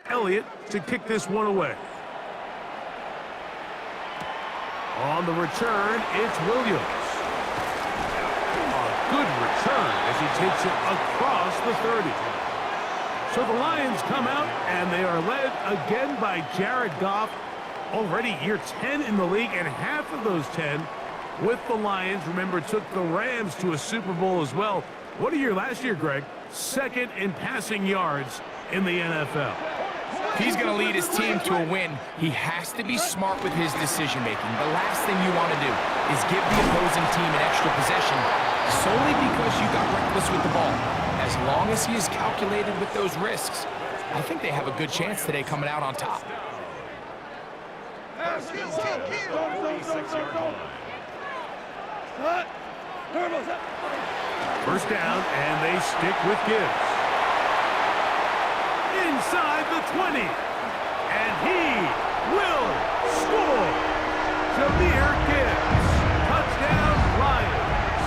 Elliott to kick this one away. On the return, it's Williams. A good return as he takes it across the 30. So the Lions come out, and they are led again by Jared Goff. Already year 10 in the league, and half of those 10 with the Lions. Remember, took the Rams to a Super Bowl as well. What a year last year, Greg. Second in passing yards in the NFL. If he's going to lead his team to a win, he has to be smart with his decision-making. The last thing you want to do is give the opposing team an extra possession solely because you got reckless with the ball. As long as he is calculated with those risks, I think they have a good chance today coming out on top. First down, and they stick with Gibbs. Inside the 20, and he will score. Jahmyr Gibbs, touchdown Lions.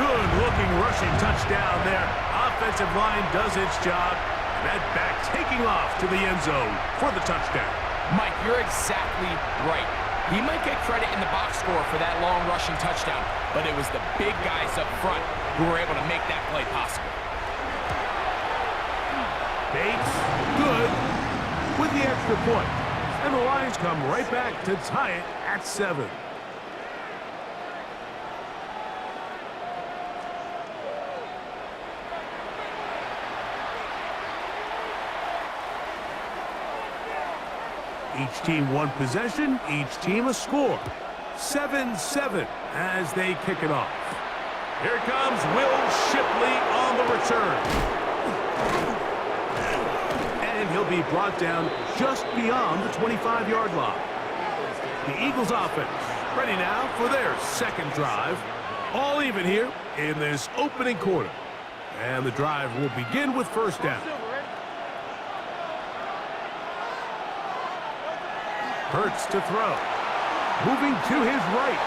Good-looking rushing touchdown there. Offensive line does its job. That back taking off to the end zone for the touchdown. Mike, you're exactly right. He might get credit in the box score for that long rushing touchdown, but it was the big guys up front who were able to make that play possible. Bates, good, with the extra point. And the Lions come right back to tie it at 7. Each team one possession, each team a score. 7-7 as they kick it off. Here comes Will Shipley on the return. And he'll be brought down just beyond the 25-yard line. The Eagles offense ready now for their second drive. All even here in this opening quarter. And the drive will begin with first down. Hurts to throw. Moving to his right.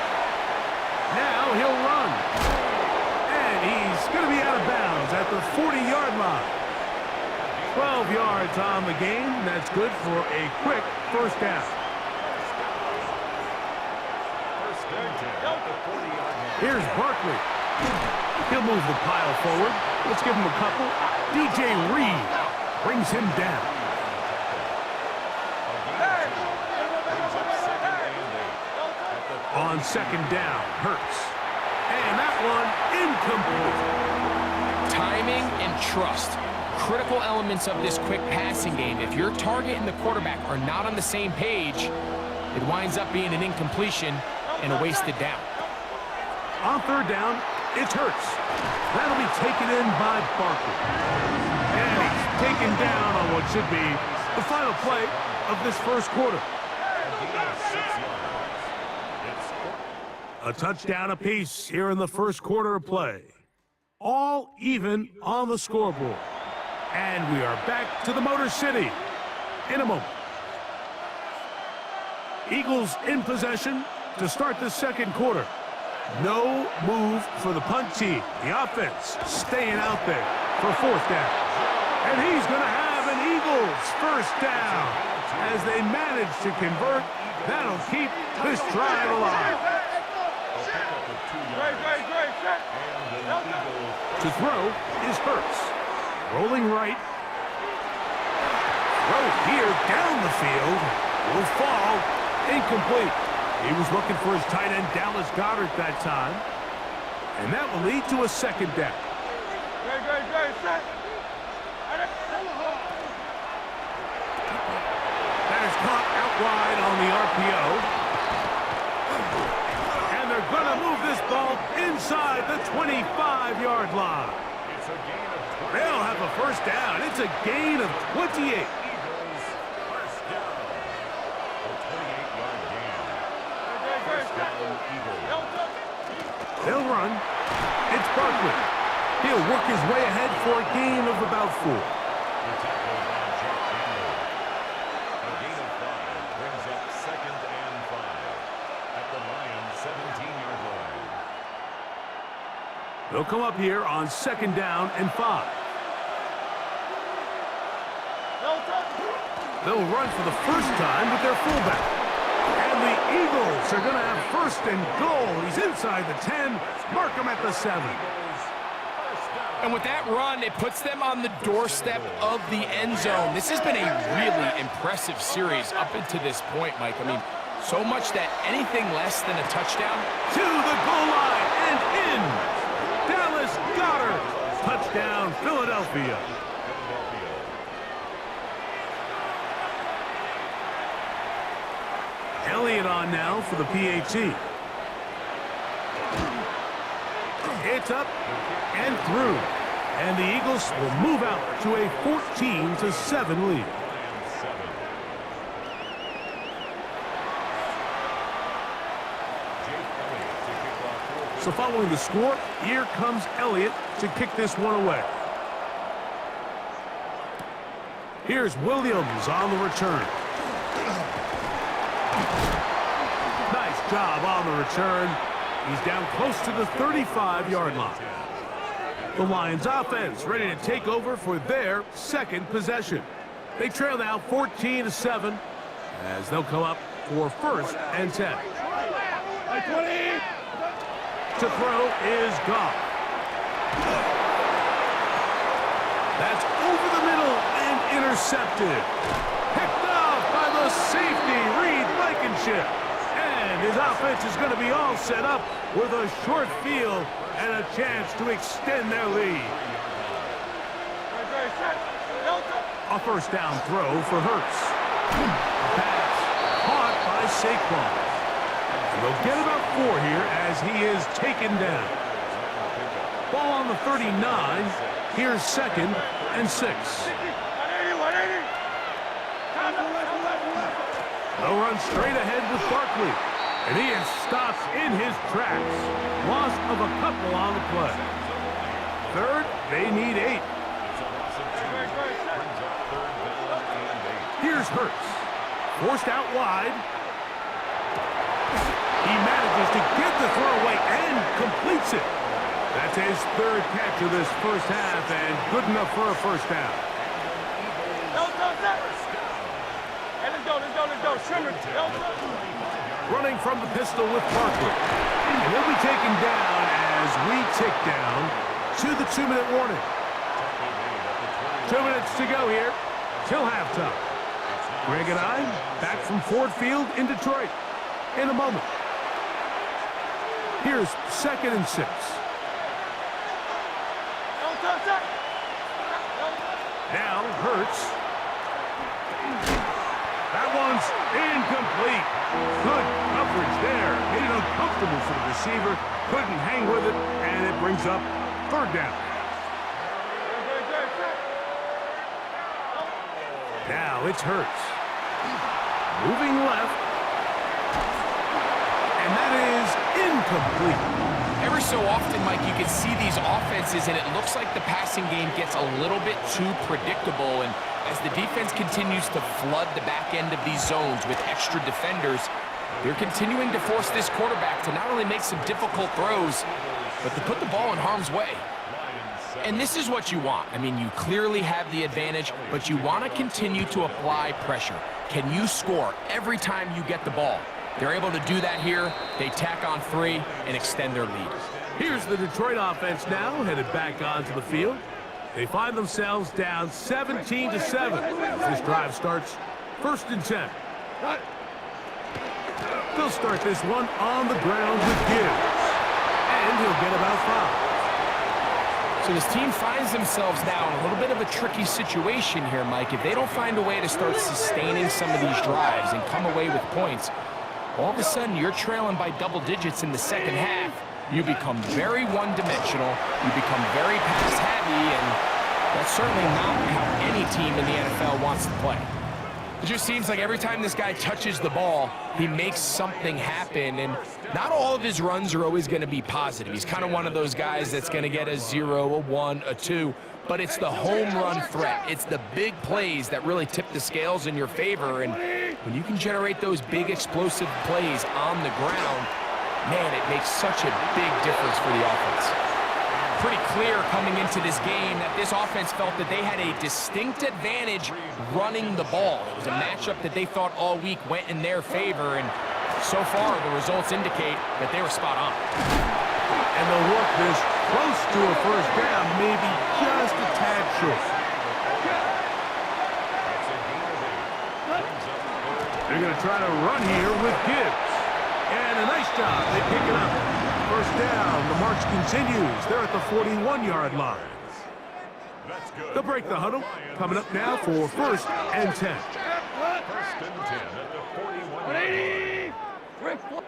Now he'll run. And he's going to be out of bounds at the 40-yard line. 12 yards on the game. That's good for a quick first down. Here's Barkley. He'll move the pile forward. Let's give him a couple. DJ Reed brings him down. On second down, Hurts. And that one incomplete. Timing and trust. Critical elements of this quick passing game. If your target and the quarterback are not on the same page, it winds up being an incompletion and a wasted down. On third down, it's Hurts. That'll be taken in by Barkley. And he's taken down on what should be the final play of this first quarter. A touchdown apiece here in the first quarter of play. All even on the scoreboard. And we are back to the Motor City in a moment. Eagles in possession to start the second quarter. No move for the punt team. The offense staying out there for fourth down. And he's going to have an Eagles first down as they manage to convert. That'll keep this drive alive. To throw is Hurts. Rolling right. Throw here down the field. Will fall. Incomplete. He was looking for his tight end, Dallas Goedert, that time. And that will lead to a second down. That is caught out wide on the RPO. They're going to move this ball inside the 25-yard line. They'll have a first down. It's a gain of 28. They'll run. It's Barkley. He'll work his way ahead for a gain of about 4. They'll come up here on second down and 5. They'll run for the first time with their fullback. And the Eagles are going to have first and goal. He's inside the 10. Mark him at the 7. And with that run, it puts them on the doorstep of the end zone. This has been a really impressive series up until this point, Mike. I mean, so much that anything less than a touchdown. To the goal line and in. Dallas Goedert. Touchdown, Philadelphia. Elliott on now for the PAT. It's up and through. And the Eagles will move out to a 14-7 lead. So following the score, here comes Elliott to kick this one away. Here's Williams on the return. Nice job on the return. He's down close to the 35-yard line. The Lions offense ready to take over for their second possession. They trail now 14-7 as they'll come up for first and 10. To throw is Goff. That's over the middle and intercepted. Picked off by the safety, Reed Blankenship. And his offense is going to be all set up with a short field and a chance to extend their lead. A first down throw for Hurts. Pass caught by Saquon. And they'll get about 4 here as he is taken down. Ball on the 39. Here's second and 6. They'll run straight ahead with Barkley. And he is stopped in his tracks. Loss of a couple on the play. Third, they need 8. Here's Hurts. Forced out wide. He manages to get the throw away and completes it. That's his third catch of this first half and good enough for a first down. Running from the pistol with Barkley. And he'll be taken down as we tick down to the 2-minute warning. 2 minutes to go here till halftime. Greg and I back from Ford Field in Detroit in a moment. Here's second and 6. Now Hurts. That one's incomplete. Good coverage there. Made it uncomfortable for the receiver. Couldn't hang with it, and it brings up third down. Now it's Hurts. Moving left. And that is incomplete. Every so often, Mike, you can see these offenses, and it looks like the passing game gets a little bit too predictable. And as the defense continues to flood the back end of these zones with extra defenders, they're continuing to force this quarterback to not only make some difficult throws, but to put the ball in harm's way. And this is what you want. I mean, you clearly have the advantage, but you want to continue to apply pressure. Can you score every time you get the ball? They're able to do that here. They tack on 3 and extend their lead. Here's the Detroit offense now, headed back onto the field. They find themselves down 17-7. This drive starts first and 10. They'll start this one on the ground with Gibbs. And he'll get about 5. So this team finds themselves now in a little bit of a tricky situation here, Mike. If they don't find a way to start sustaining some of these drives and come away with points, all of a sudden you're trailing by double digits in the second half. You become very one-dimensional. You become very pass-heavy, and that's certainly not how any team in the NFL wants to play. It just seems like every time this guy touches the ball, he makes something happen, and not all of his runs are always going to be positive. He's kind of one of those guys that's going to get a 0, a 1, a 2, but it's the home run threat. It's the big plays that really tip the scales in your favor, and when you can generate those big explosive plays on the ground, man, it makes such a big difference for the offense. Pretty clear coming into this game that this offense felt that they had a distinct advantage running the ball. It was a matchup that they thought all week went in their favor, and so far the results indicate that they were spot on. And they'll work this close to a first down, maybe just a tad short. They're going to try to run here with Gibbs. And a nice job. They pick it up. First down. The march continues. They're at the 41-yard line. They'll break the huddle. Coming up now for first and 10. First and 10 at the 41-yard line.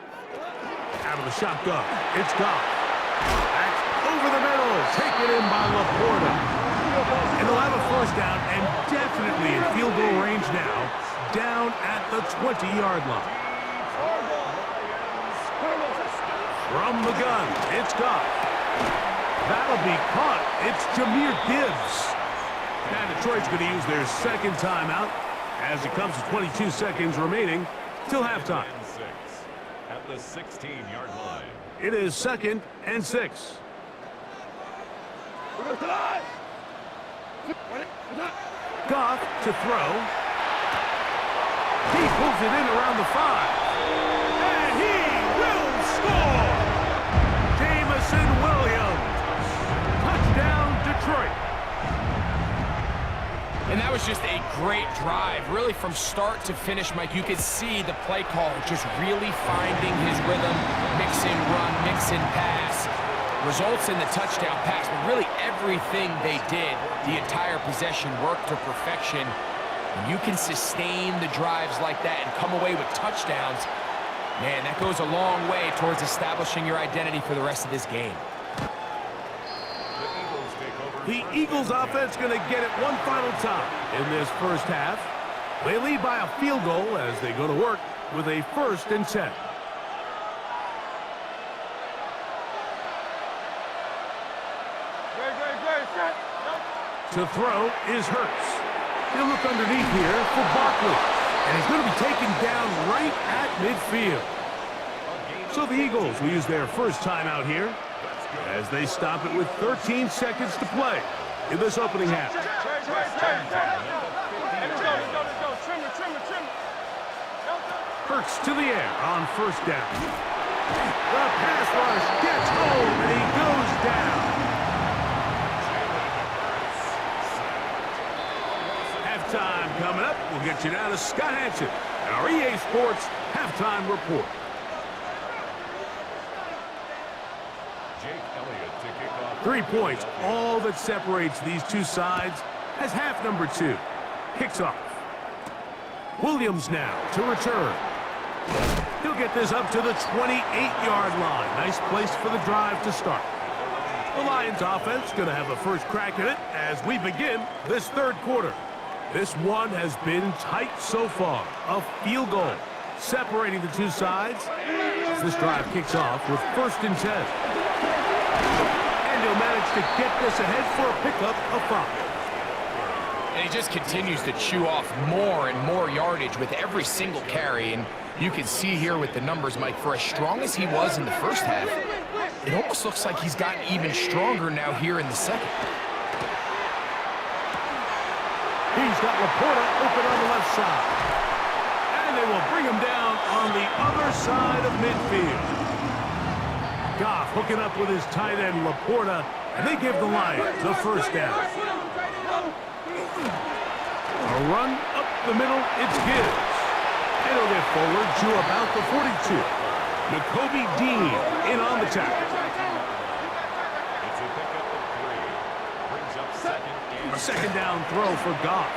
Out of the shotgun. It's Goff. That's over the middle. Taken in by Laporta. And they'll have a first down and definitely in field goal range now. Down at the 20-yard line. From the gun, it's Goff. That'll be caught. It's Jahmyr Gibbs. Now Detroit's going to use their second timeout as it comes to 22 seconds remaining till halftime. At the 16-yard line. It is second and 6. Goff to throw. He pulls it in around the 5. And he will score! Jamison Williams. Touchdown, Detroit. And that was just a great drive. Really from start to finish, Mike, you could see the play caller just really finding his rhythm. Mix and run, mix and pass. Results in the touchdown pass, but really everything they did, the entire possession worked to perfection. When you can sustain the drives like that and come away with touchdowns, man, that goes a long way towards establishing your identity for the rest of this game. The Eagles offense going to get it one final time in this first half. They lead by a field goal as they go to work with a first and 10. To throw is Hurts. He'll look underneath here for Barkley. And he's going to be taken down right at midfield. So the Eagles will use their first timeout here as they stop it with 13 seconds to play in this opening half. Hurts to the air on first down. The pass rush gets home and he goes down. Halftime coming up. We'll get you now to Scott Hansen and our EA Sports Halftime Report. 3 points, all that separates these two sides as half number 2 kicks off. Williams now to return. He'll get this up to the 28-yard line. Nice place for the drive to start. The Lions offense going to have a first crack at it as we begin this third quarter. This one has been tight so far. A field goal separating the two sides as this drive kicks off with first and 10. And he'll manage to get this ahead for a pickup of 5. And he just continues to chew off more and more yardage with every single carry. And you can see here with the numbers, Mike, for as strong as he was in the first half, it almost looks like he's gotten even stronger now here in the second. He's got Laporta open on the left side. And they will bring him down on the other side of midfield. Goff hooking up with his tight end Laporta, and they give the Lions a first down. A run up the middle, it's Gibbs. And he'll get forward to about the 42. Nakobe Dean in on the tackle. It's a pickup of 3. Brings up second and A second down throw for Goff.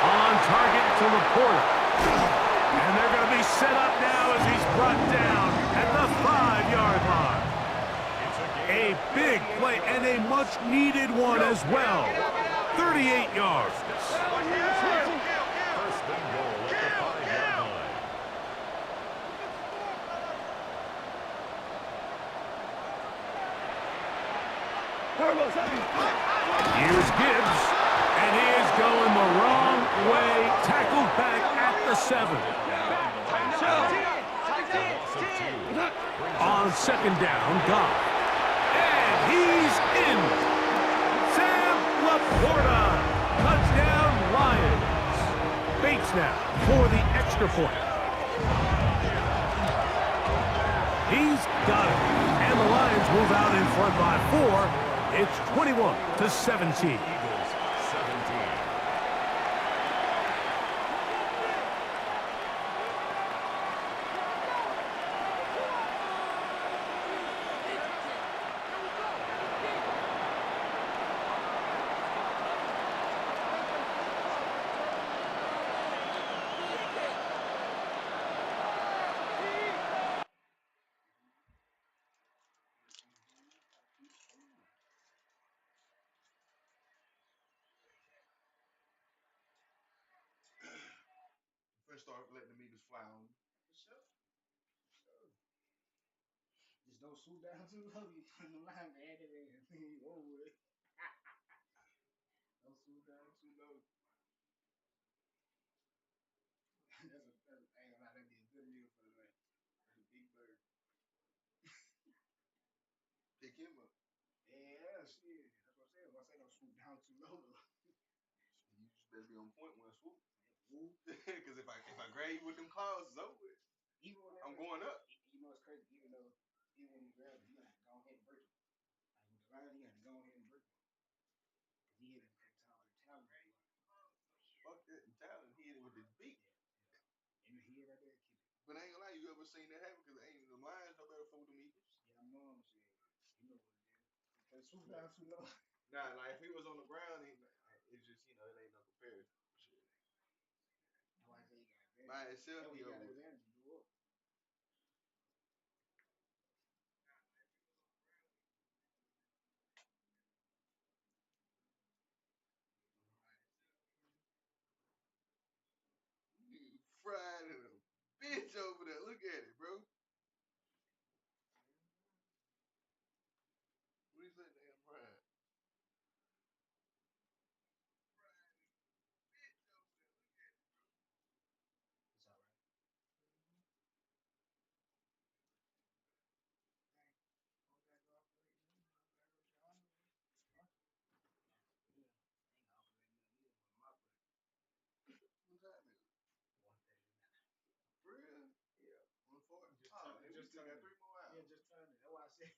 On target to Laporta. And they're going to be set up now as he's brought down at the 5-yard line. A big play and a much-needed one as well. 38 yards. first and goal at the 5-yard line. Here's Gibbs, and he is going the wrong way. Tackled back at the 7. On second down, Goff. And he's now for the extra point. He's got it. And the Lions move out in front by 4. It's 21-17. Eagles 17. First start letting the meters fly on. For sure. Just don't shoot down too low. You put the line add it in. Over it. Don't shoot down too low. That'd be a good meal for the night. That's a big bird. Pick him up. Yeah, shit. That's what I said. I say don't shoot down too low. You just better be on point when I swoop. Woo. Because if I grab you with them claws, it's over with. I'm going up. You know it's crazy. Even when you grab it, you gotta go ahead and break it. Like with the line, you gotta go ahead and break it. Cause he hit it with the talent. Fuck that and talent. He hit it with his beak. And he hit right there, keep it. But I ain't gonna lie, you ever seen that happen? Because ain't the Lions no better for them Eagles. Yeah, I know him. Shit. You know what it is. Can't swoop down too low. Nah, like if he was on the ground, it's just, it ain't no comparison. Shit. That's why I say he got advantage. By itself, He he got over. advantage. You go up. Dude, fried in a bitch over there. Look at it, bro. What is that damn fried? It's all right. What's that nigga? 139. For real? Yeah. 140. Just Oh, turn- we just still turn got it. 3 more hours. Yeah, just trying to. That's why I said,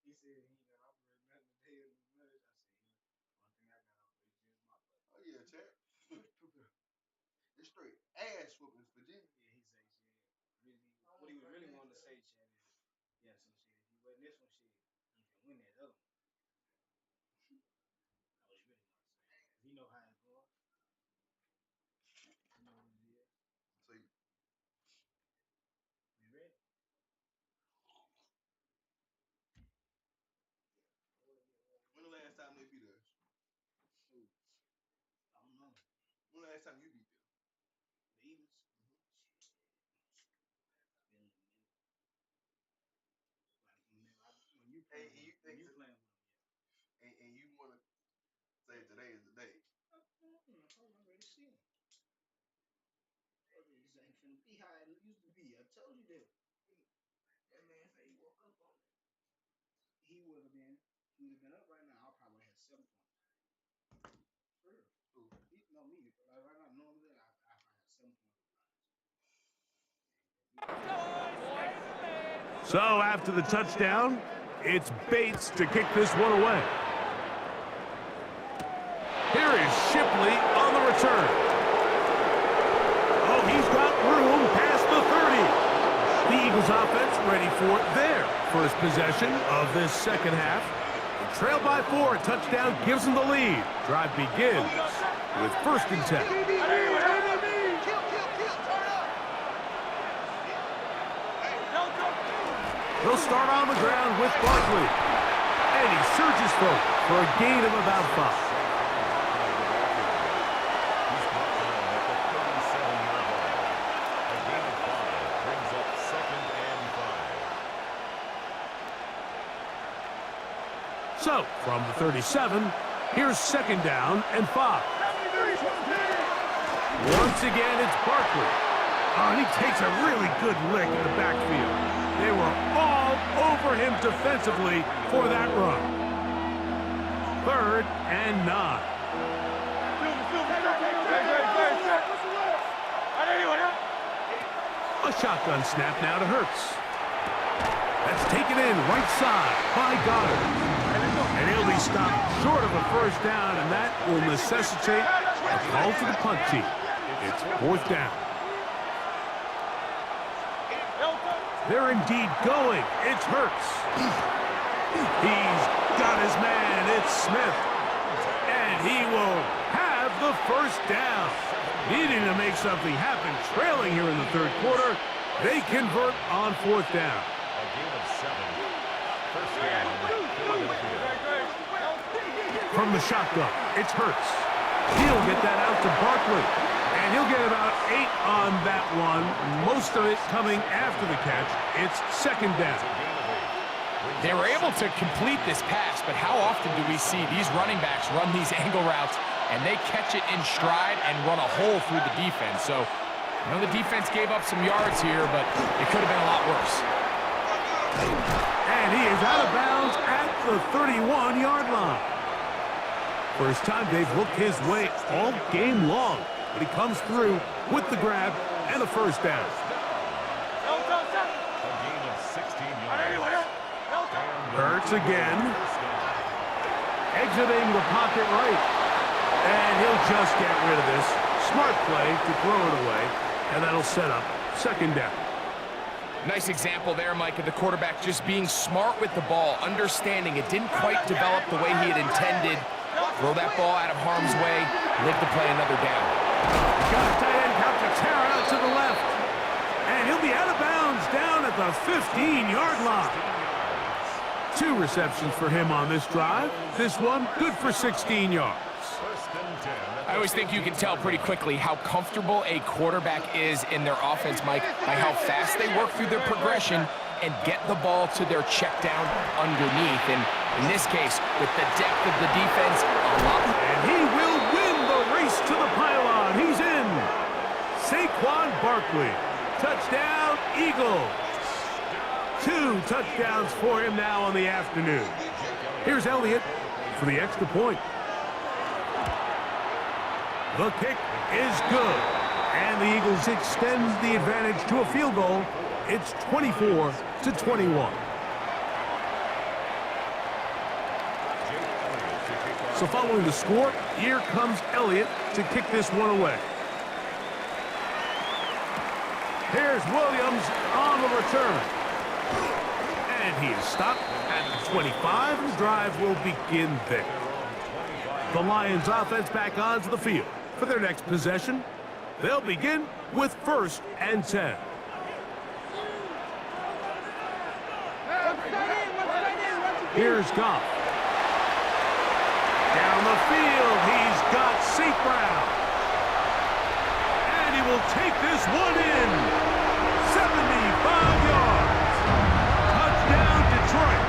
he said he ain't got operate nothing today in the village. I said, one thing I got off is just my butt. Oh, yeah, champ. It's straight ass whoopings for Jimmy. Yeah, he say shit. Really, what he was really wanting to say, Chad, is, yeah, some shit. If you win this one, shit, you can win that other one. That's what he really wanted to say. He know how it's going. You know what it is. So, You ready? when the last time they beat us? Shoot. I don't know. When the last time you beat them? The Eagles? Shit. It's been a minute. Like, when you playing Hey, with them, yeah. And you want to say today is the day. I'm already seeing it. This ain't finna be how it used to be. I told you that. That man said he woke up on it. He would have been up right now. I probably had 7 points. For real. Who? No, me. Like right now, normally I probably have 7 points. So after the touchdown, it's Bates to kick this one away. Here is Shipley on the return. Oh, he's got room past the 30. The Eagles offense ready for their first possession of this second half. Trailed by 4, a touchdown gives them the lead. Drive begins with 1st and 10. He'll start on the ground with Barkley. And he surges forward for a gain of about 5. He's brought down at the 37-yard line. A gain of 5 brings up 2nd and 5. So, from the 37, here's 2nd down and 5. Once again, it's Barkley. Oh, and he takes a really good lick in the backfield. They were all over him defensively for that run. 3rd and 9. A shotgun snap now to Hurts. That's taken in right side by Goddard. And he'll be stopped short of a first down, and that will necessitate a call to the punt team. It's fourth down. They're indeed going. It's Hurts. He's got his man. It's Smith. And he will have the first down. Needing to make something happen, trailing here in the third quarter. They convert on fourth down. A gain of 7. First down. From the shotgun, it's Hurts. He'll get that out to Barkley. And he'll get about 8 on that one. Most of it coming after the catch. It's second down. They were able to complete this pass, but how often do we see these running backs run these angle routes and they catch it in stride and run a hole through the defense? So, I know the defense gave up some yards here, but it could have been a lot worse. And he is out of bounds at the 31-yard line. First time they've looked his way all game long, but he comes through with the grab and a first down. A gain of 16 yards. Hurts again. Exiting the pocket right. And he'll just get rid of this. Smart play to throw it away, and that'll set up second down. Nice example there, Mike, of the quarterback just being smart with the ball, understanding it didn't quite develop the way he had intended. Throw that ball out of harm's way, live to play another down. Got a tight end out to tear out to the left. And he'll be out of bounds down at the 15-yard line. 2 receptions for him on this drive. This one good for 16 yards. I always think you can tell pretty quickly how comfortable a quarterback is in their offense, Mike, by how fast they work through their progression and get the ball to their check down underneath. And in this case, with the depth of the defense, a lot. And he will win the race to the pylon. He's in. Saquon Barkley. Touchdown, Eagles. 2 touchdowns for him now on the afternoon. Here's Elliott for the extra point. The kick is good. And the Eagles extend the advantage to a field goal. It's 24-21. So following the score, here comes Elliott to kick this one away. Here's Williams on the return. And he is stopped at the 25, and the drive will begin there. The Lions offense back onto the field for their next possession. They'll begin with 1st and 10. Here's Goff. Down the field, he's got St. Brown. And he will take this one in. 75 yards. Touchdown, Detroit.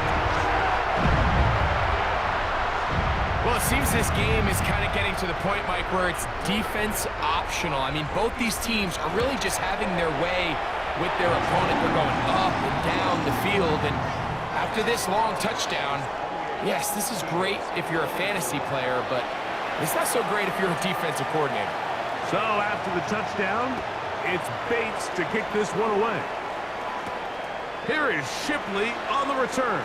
Well, it seems this game is kind of getting to the point, Mike, where it's defense optional. I mean, both these teams are really just having their way with their opponent. They're going up and down the field, and after this long touchdown, yes, this is great if you're a fantasy player, but it's not so great if you're a defensive coordinator. So after the touchdown, it's Bates to kick this one away. Here is Shipley on the return.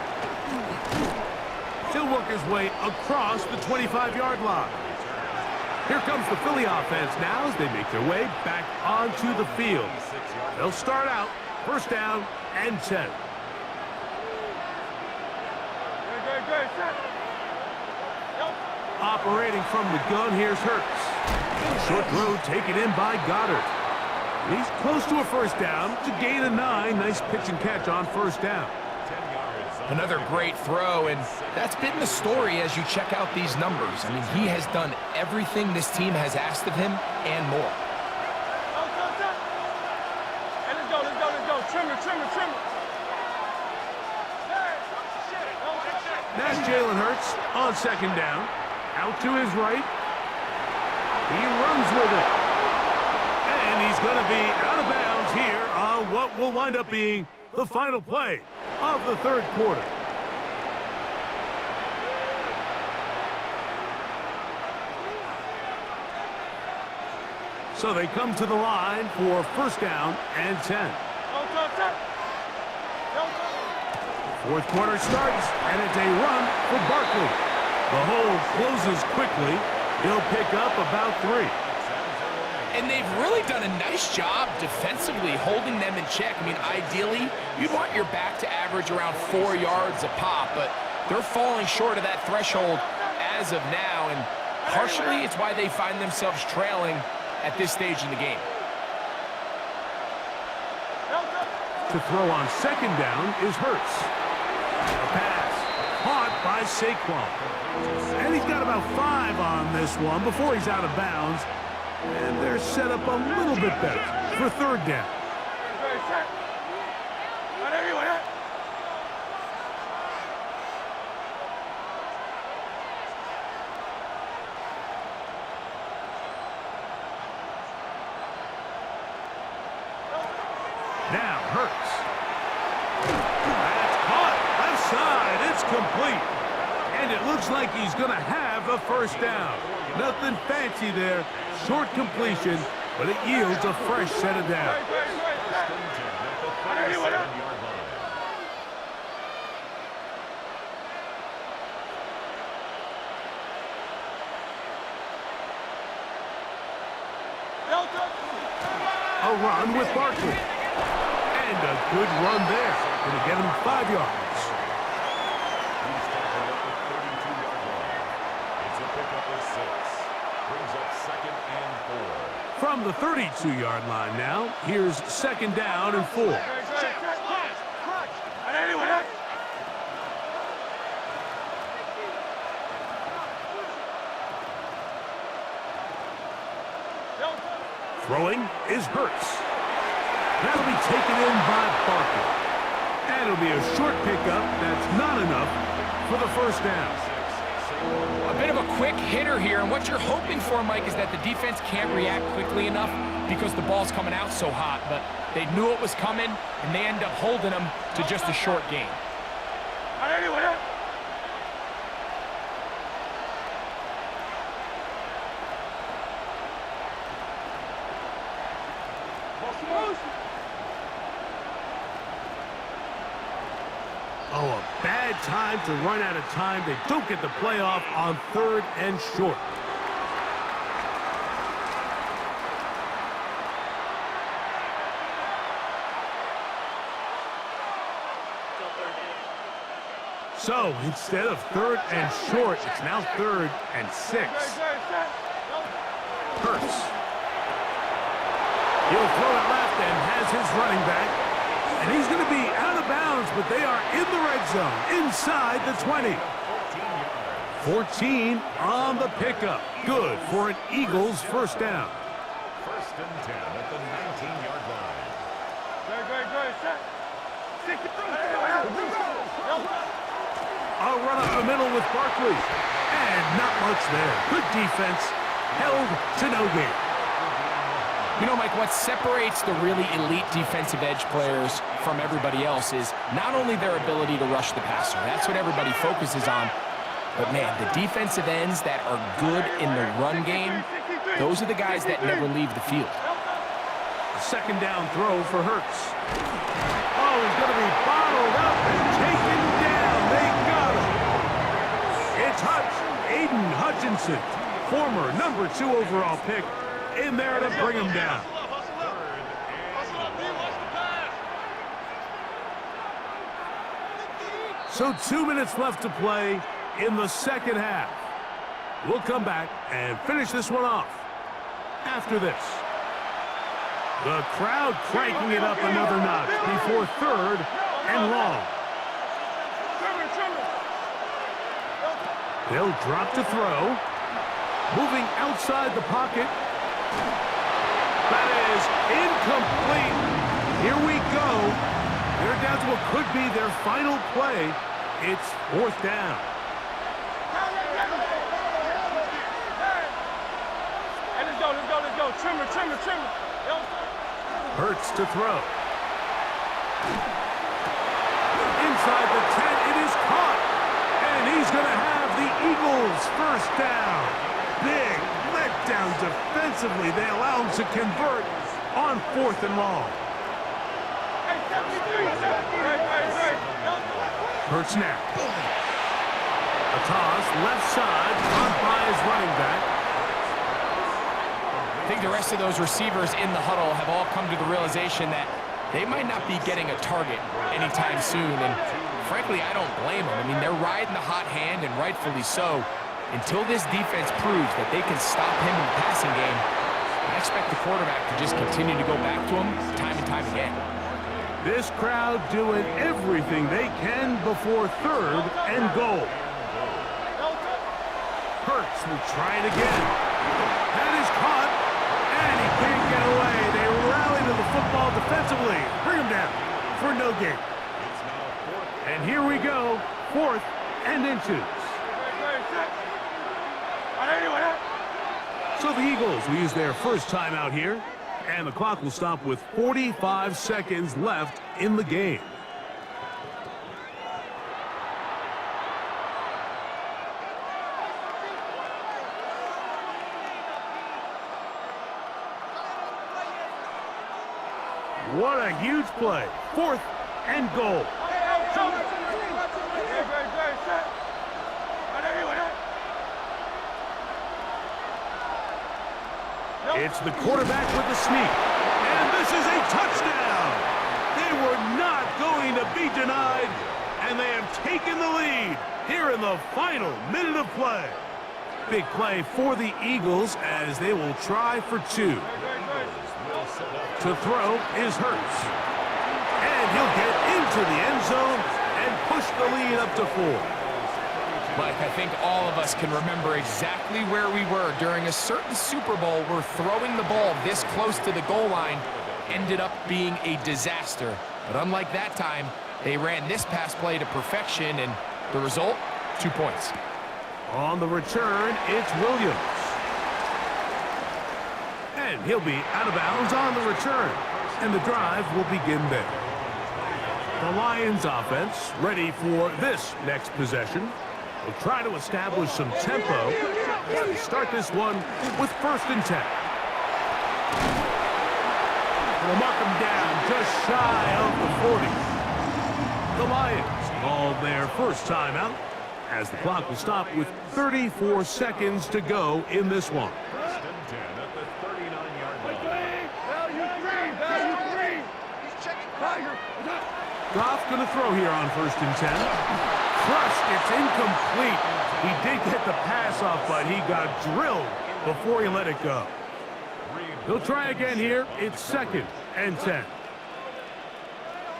He'll work his way across the 25-yard line. Here comes the Philly offense now as they make their way back onto the field. They'll start out 1st down and 10. Operating from the gun, here's Hurts. Short throw taken in by Goddard. He's close to a 1st down to gain a 9. Nice pitch and catch on 1st down. Another great throw, and that's been the story as you check out these numbers. I mean, he has done everything this team has asked of him and more. That's Jalen Hurts on 2nd down. Out to his right. He runs with it. And he's going to be out of bounds here on what will wind up being the final play of the 3rd quarter. So they come to the line for first down and 10. Fourth quarter starts, and it's a run for Barkley. The hole closes quickly. He'll pick up about 3. And they've really done a nice job defensively holding them in check. I mean, ideally, you'd want your back to average around 4 yards a pop, but they're falling short of that threshold as of now, and partially it's why they find themselves trailing at this stage in the game. To throw on second down is Hurts. A pass caught by Saquon. And he's got about 5 on this one before he's out of bounds. And they're set up a little bit better for third down. Now Hurts. That's caught. Left side. It's complete. And it looks like he's going to have a first down. Nothing fancy there. Short completion, but it yields a fresh set of downs. A run with Barkley. And a good run there. Going to get him 5 yards. He's tackled at the 32-yard line. It's a pickup of 6. Brings up second and 4. From the 32-yard line now, here's second down and 4. Throwing is Hurts. That'll be taken in by Barkley. And it'll be a short pickup that's not enough for the first down. A bit of a quick hitter here, and what you're hoping for, Mike, is that the defense can't react quickly enough because the ball's coming out so hot, but they knew it was coming, and they end up holding them to just a short gain. Oh, a bad time to run out of time. They don't get the playoff on third and short. So instead of third and short, it's now third and 6. Hurts. He'll throw it left and has his running back. And he's going to be out of bounds, but they are in the red zone, inside the 20. 14 on the pickup. Good for an Eagles first down. First and 10 at the 19-yard line. A run up the middle with Barkley. And not much there. Good defense. Held to no gain. You know, Mike, what separates the really elite defensive edge players from everybody else is not only their ability to rush the passer. That's what everybody focuses on. But, man, the defensive ends that are good in the run game, those are the guys that never leave the field. Second down throw for Hurts. Oh, he's going to be bottled up and taken down. They got him. It's Hutch, Aiden Hutchinson, former number 2 overall pick, in there to bring him down. So 2 minutes left to play in the second half. We'll come back and finish this one off after this. The crowd cranking it up another notch before third and long. They'll drop to throw. Moving outside the pocket. That is incomplete. Here we go. They're down to what could be their final play. It's fourth down. Hey, let's go. Trimmer. Hurts to throw. Inside the 10, it is caught. And he's going to have the Eagles first down. Big let breakdown defensively. They allow him to convert on 4th and long. Hurts now. A toss, left side, caught by his running back. I think the rest of those receivers in the huddle have all come to the realization that they might not be getting a target anytime soon. And frankly, I don't blame them. I mean, they're riding the hot hand, and rightfully so. Until this defense proves that they can stop him in the passing game, I expect the quarterback to just continue to go back to him time and time again. This crowd doing everything they can before 3rd and goal. Hurts will try it again. That is caught, and he can't get away. They rally to the football defensively. Bring him down for no gain. And here we go, 4th and inches. So the Eagles will use their first timeout here, and the clock will stop with 45 seconds left in the game. What a huge play. 4th and goal. It's the quarterback with the sneak. And this is a touchdown. They were not going to be denied. And they have taken the lead here in the final minute of play. Big play for the Eagles as they will try for 2. To throw is Hurts. And he'll get into the end zone and push the lead up to 4. Mike, I think all of us can remember exactly where we were during a certain Super Bowl where throwing the ball this close to the goal line ended up being a disaster. But unlike that time, they ran this pass play to perfection, and the result, 2 points. On the return, it's Williams. And he'll be out of bounds on the return. And the drive will begin there. The Lions offense ready for this next possession. They'll try to establish some tempo. They start this one with 1st and 10. They'll mark them down just shy of the 40. The Lions called their first timeout as the clock will stop with 34 seconds to go in this one. Goff going to throw here on 1st and 10. Crushed, it's incomplete. He did get the pass off, but he got drilled before he let it go. He'll try again here. It's 2nd and 10.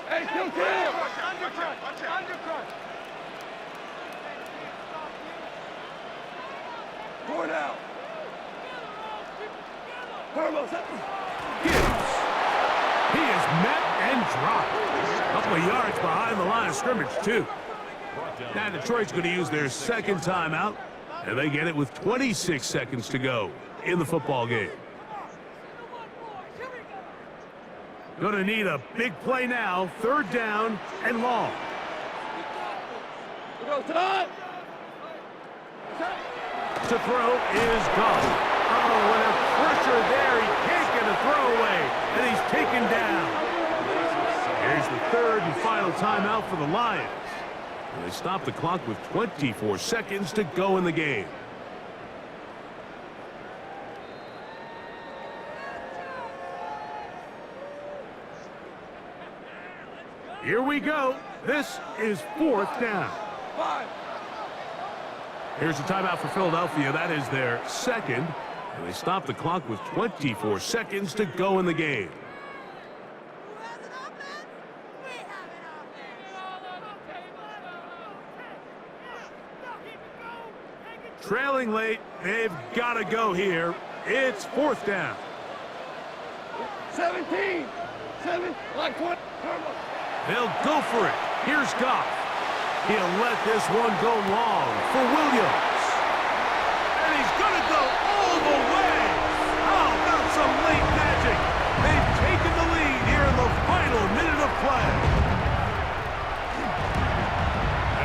Hey, kill! Undercut! Pour it out. Gibbs. He is met and dropped. A couple of yards behind the line of scrimmage, too. Now Detroit's going to use their 2nd timeout, and they get it with 26 seconds to go in the football game. Going to need a big play now, 3rd down and long. To throw is Goff. Oh, and a pressure there. He can't get a throw away, and he's taken down. Here's the 3rd and final timeout for the Lions. And they stop the clock with 24 seconds to go in the game. Here we go. This is 4th down. 5. Here's the timeout for Philadelphia. That is their 2nd. And they stop the clock with 24 seconds to go in the game. Trailing late, they've got to go here. It's 4th down. 17. 7. Like what? They'll go for it. Here's Goff. He'll let this one go long for Williams. And he's going to go all the way. How about some late magic? They've taken the lead here in the final minute of play.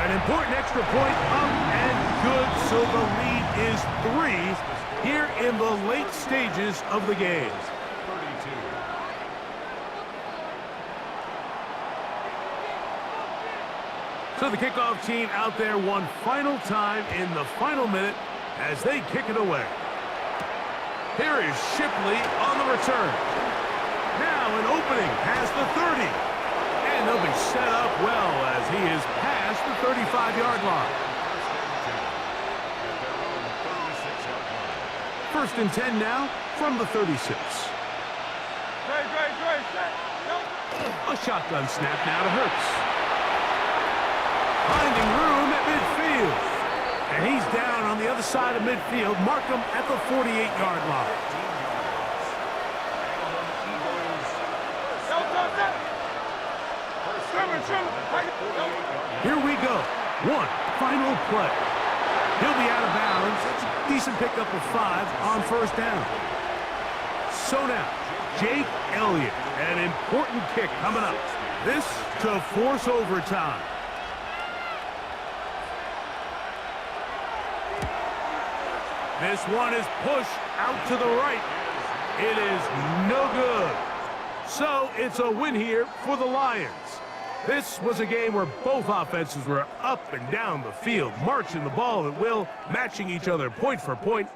An important extra point up and good, so the lead is 3. here in the late stages of the game. 32. So the kickoff team out there one final time in the final minute as they kick it away. Here is Shipley on the return. Now an opening past the 30. And they'll be set up well as he is past the 35-yard line. First and 10 now from the 36. A shotgun snap now to Hurts. Finding room at midfield. And he's down on the other side of midfield. Mark him at the 48-yard line. Here we go. One final play. He'll be out of bounds. That's a decent pickup of 5 on first down. So now, Jake Elliott. An important kick coming up. This to force overtime. This one is pushed out to the right. It is no good. So it's a win here for the Lions. This was a game where both offenses were up and down the field, marching the ball at will, matching each other point for point.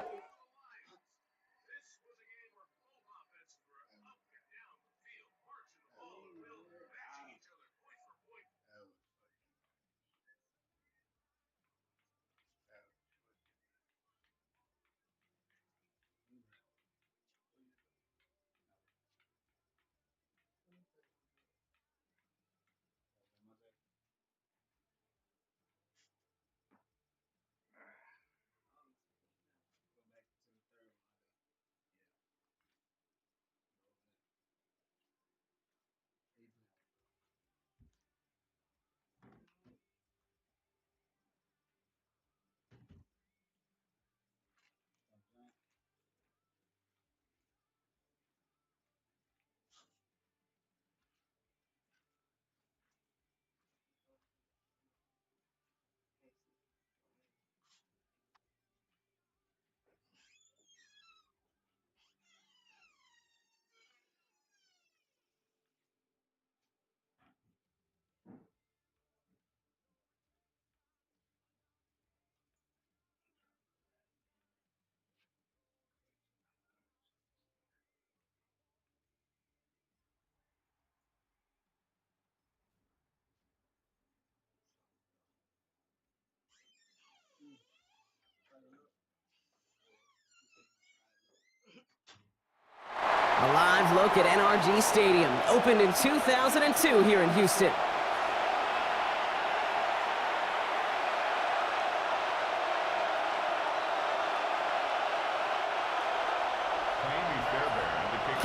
A live look at NRG Stadium, opened in 2002 here in Houston.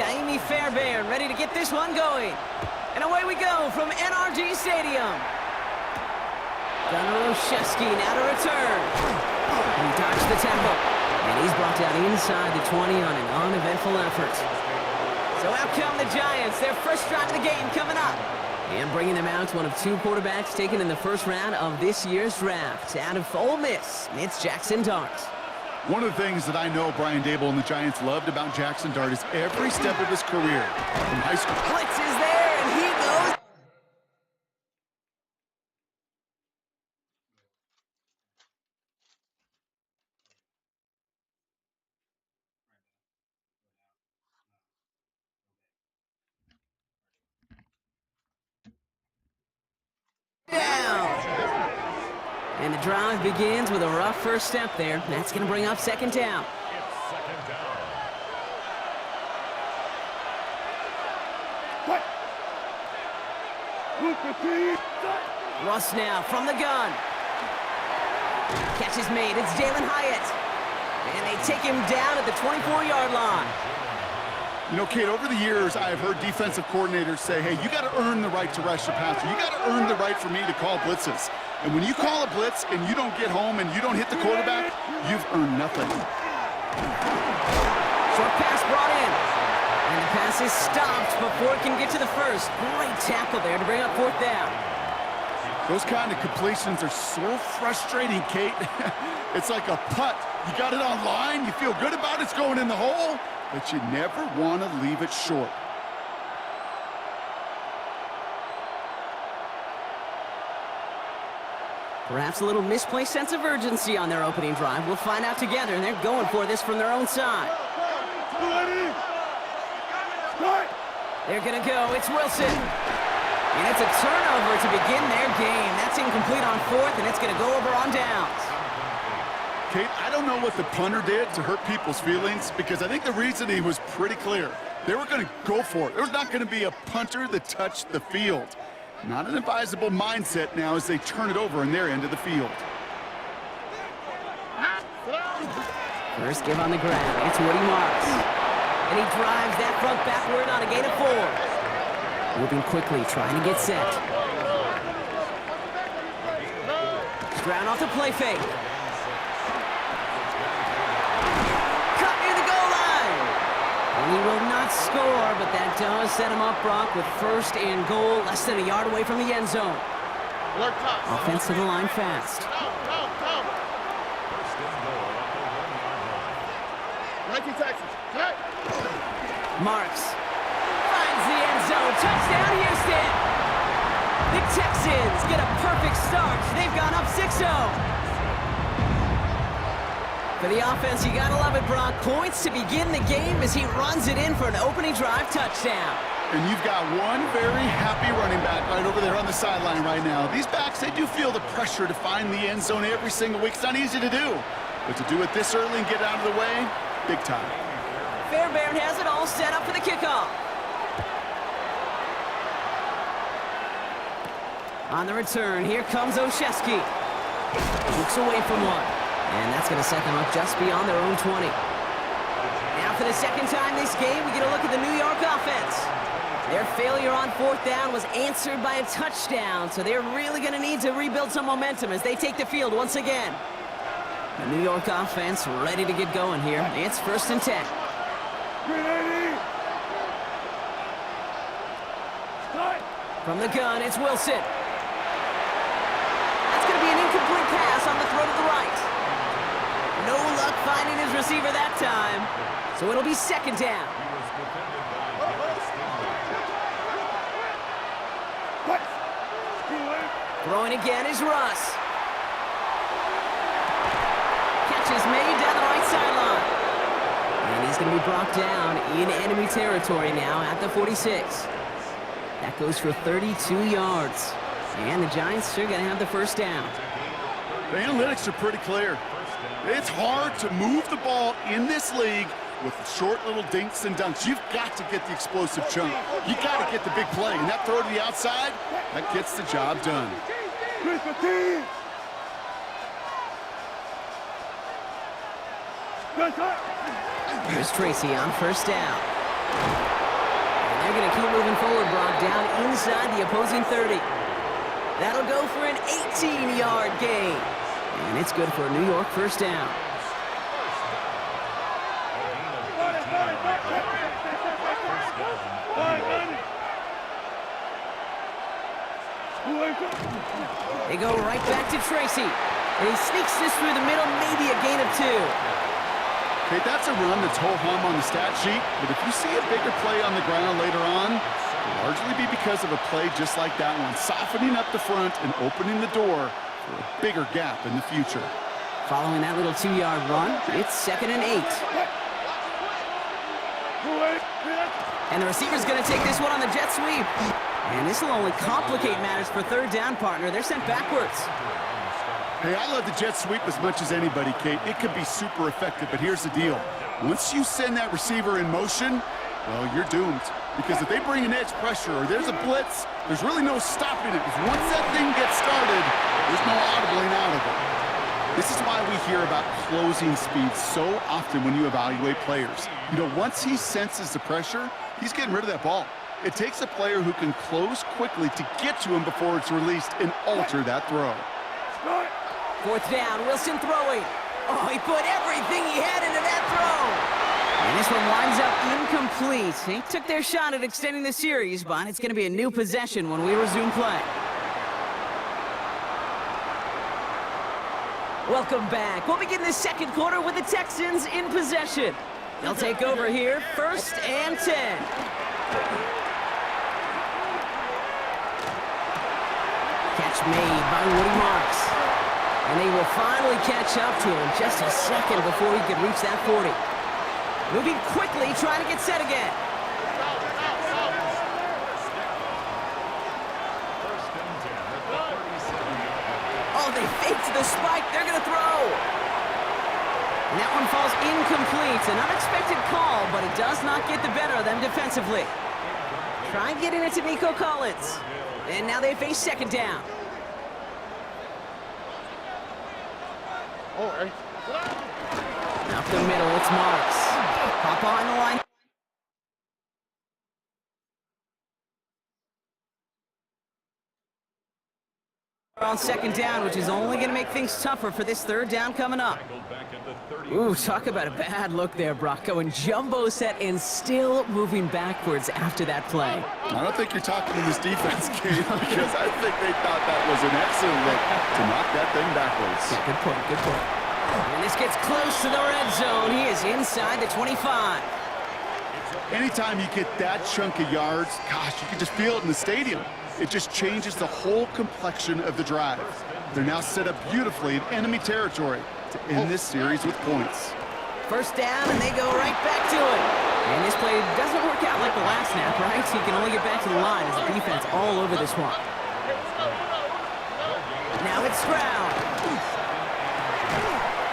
Kaimi Fairbairn ready to get this one going. And away we go from NRG Stadium. Gunnar Olszewski now to return. He dodged the tackle. And he's brought down inside the 20 on an uneventful effort. So out come the Giants. Their first drive of the game coming up. And bringing them out, one of 2 quarterbacks taken in the first round of this year's draft. Out of Ole Miss, it's Jackson Dart. One of the things that I know Brian Dable and the Giants loved about Jackson Dart is every step of his career from high school. Blitz is there, and he goes. Down. And the drive begins with a rough first step there. That's going to bring up second down. It's second down. What? Russ now from the gun. Catch is made. It's Jalen Hyatt. And they take him down at the 24-yard line. You know, Kate, over the years, I've heard defensive coordinators say, hey, you got to earn the right to rush the passer. You got to earn the right for me to call blitzes. And when you call a blitz and you don't get home and you don't hit the quarterback, you've earned nothing. Short pass brought in. And the pass is stopped before it can get to the first. Great tackle there to bring up fourth down. Those kind of completions are so frustrating, Kate. It's like a putt You got it on line, you feel good about it, it's going in the hole, but you never want to leave it short. Perhaps a little misplaced sense of urgency on their opening drive. We'll find out together, and they're going for this from their own side. They're going to go. It's Wilson. And it's a turnover to begin their game. That's incomplete on fourth, and it's going to go over on downs. Kate, I don't know what the punter did to hurt people's feelings, because I think the reasoning was pretty clear. They were going to go for it. There's not going to be a punter that touched the field. Not an advisable mindset now as they turn it over in their end of the field. First give on the ground. It's Woody Marks. And he drives that front backward on a gain of 4. Moving quickly, trying to get set. Stroud off the play fake. Cut near the goal line. And he will not score, but that does set him up, Brock, with first and goal, less than a yard away from the end zone. Offense to the line fast. Marks finds the end zone. Touchdown, Houston. The Texans get a perfect start. They've gone up 6-0. For the offense, you gotta love it, Brock. Points to begin the game as he runs it in for an opening drive touchdown. And you've got one very happy running back right over there on the sideline right now. These backs, they do feel the pressure to find the end zone every single week. It's not easy to do. But to do it this early and get out of the way, big time. Fairbairn has it all set up for the kickoff. On the return, here comes Olszewski. Looks away from one. And that's going to set them up just beyond their own 20. Now for the second time this game, we get a look at the New York offense. Their failure on fourth down was answered by a touchdown, so they're really going to need to rebuild some momentum as they take the field once again. The New York offense ready to get going here. It's 1st and 10. From the gun, it's Wilson. That's going to be an incomplete pass on the throw to the right. No luck finding his receiver that time. So it'll be 2nd down. Throwing again is Russ. Catch is made down the right sideline. And he's going to be brought down in enemy territory now at the 46. That goes for 32 yards. And the Giants are going to have the 1st down. The analytics are pretty clear. It's hard to move the ball in this league with short little dinks and dunks. You've got to get the explosive chunk. You got to get the big play. And that throw to the outside, that gets the job done. Here's Tracy on 1st down. And they're going to keep moving forward, Brock, down inside the opposing 30. That'll go for an 18-yard gain. And it's good for a New York 1st down. They go right back to Tracy. And he sneaks this through the middle, maybe a gain of 2. Okay, that's a run that's ho-hum on the stat sheet, but if you see a bigger play on the ground later on, it'll largely be because of a play just like that one, softening up the front and opening the door for a bigger gap in the future. Following that little 2-yard run, it's 2nd and 8. And the receiver's going to take this one on the jet sweep. And this will only complicate matters for 3rd down, partner. They're sent backwards. Hey, I love the jet sweep as much as anybody, Kate. It could be super effective, but here's the deal. Once you send that receiver in motion, well, you're doomed. Because if they bring an edge pressure or there's a blitz, there's really no stopping it. Because once that thing gets started, there's no audibling out of it. This is why we hear about closing speed so often when you evaluate players. You know, once he senses the pressure, he's getting rid of that ball. It takes a player who can close quickly to get to him before it's released and alter that throw. 4th down, Wilson throwing. Oh, he put everything he had into that throw. And this one winds up incomplete. They took their shot at extending the series, but it's going to be a new possession when we resume play. Welcome back. We'll begin the second quarter with the Texans in possession. They'll take over here, 1st and 10. Catch made by Woody Marks. And they will finally catch up to him just a second before he could reach that 40. Moving quickly, trying to get set again. Oh, they faked the spike. They're going to throw. And that one falls incomplete. An unexpected call, but it does not get the better of them defensively. Try getting it to Nico Collins. And now they face 2nd down. Up the middle, it's Marks. Hop behind the line. On 2nd down, which is only going to make things tougher for this 3rd down coming up. Ooh, talk about a bad look there, Brock. Going jumbo set and still moving backwards after that play. I don't think you're talking to this defense, Kate, because I think they thought that was an excellent look to knock that thing backwards. Yeah, good point, good point. And this gets close to the red zone. He is inside the 25. Anytime you get that chunk of yards, gosh, you can just feel it in the stadium. It just changes the whole complexion of the drive. They're now set up beautifully in enemy territory to end this series with points. 1st down, and they go right back to it. And this play doesn't work out like the last snap, right? So you can only get back to the line as the defense all over this one. Now it's Stroud.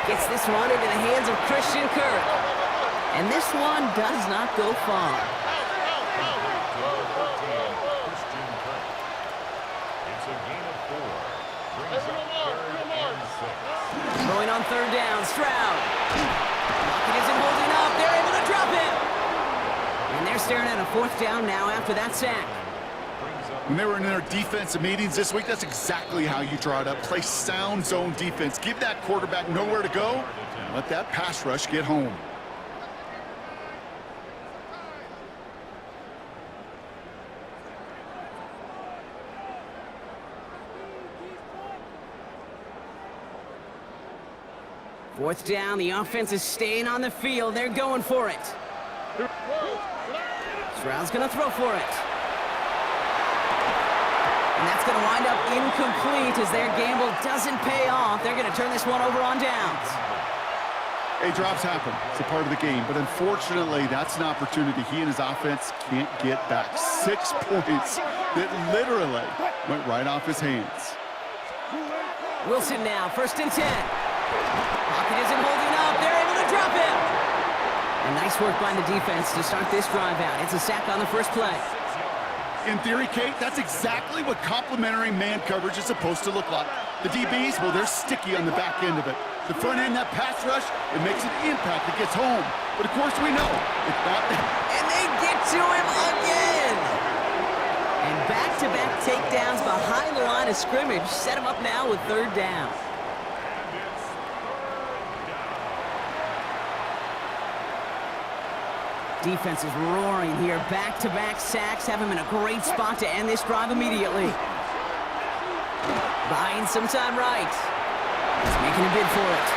Gets this one into the hands of Christian Kirk. And this one does not go far. Going on 3rd down, Stroud. Pocket isn't holding up. They're able to drop him. And they're staring at a 4th down now after that sack. When they were in their defensive meetings this week, that's exactly how you draw it up. Play sound zone defense. Give that quarterback nowhere to go, and let that pass rush get home. Fourth down, the offense is staying on the field. They're going for it. Stroud's going to throw for it. And that's going to wind up incomplete as their gamble doesn't pay off. They're going to turn this one over on downs. Hey, drops happen. It's a part of the game. But unfortunately, that's an opportunity he and his offense can't get back. 6 points that literally went right off his hands. Wilson now, 1st and 10. Pocket isn't holding up. They're able to drop him. And nice work by the defense to start this drive out. It's a sack on the first play. In theory, Kate, that's exactly what complementary man coverage is supposed to look like. The DBs, well, they're sticky on the back end of it. The front end, that pass rush, it makes an impact. It gets home. But, of course, we know it's not. And they get to him again. And back-to-back takedowns behind the line of scrimmage set him up now with 3rd down. Defense is roaring here. Back-to-back sacks have him in a great spot to end this drive immediately. Buying some time right. He's making a bid for it.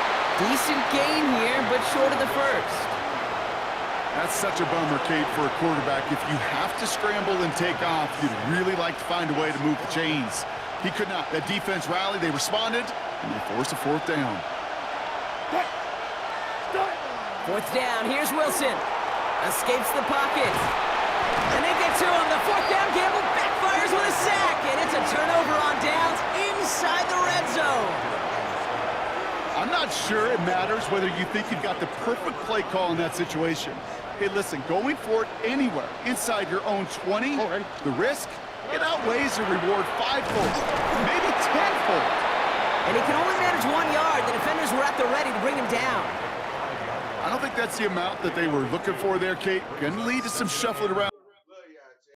Decent gain here, but short of the 1st. That's such a bummer, Kate, for a quarterback. If you have to scramble and take off, you'd really like to find a way to move the chains. He could not. That defense rallied, they responded, and they forced a 4th down. 4th down, here's Wilson. Escapes the pocket. And they get to him. The 4th down gamble backfires with a sack. And it's a turnover on downs inside the red zone. I'm not sure it matters whether you think you've got the perfect play call in that situation. Hey, listen, going for it anywhere inside your own 20, the risk, it outweighs the reward 5-fold, maybe 10-fold. And he can only manage 1 yard. The defenders were at the ready to bring him down. I don't think that's the amount that they were looking for there, Kate. Going to lead to some shuffling around.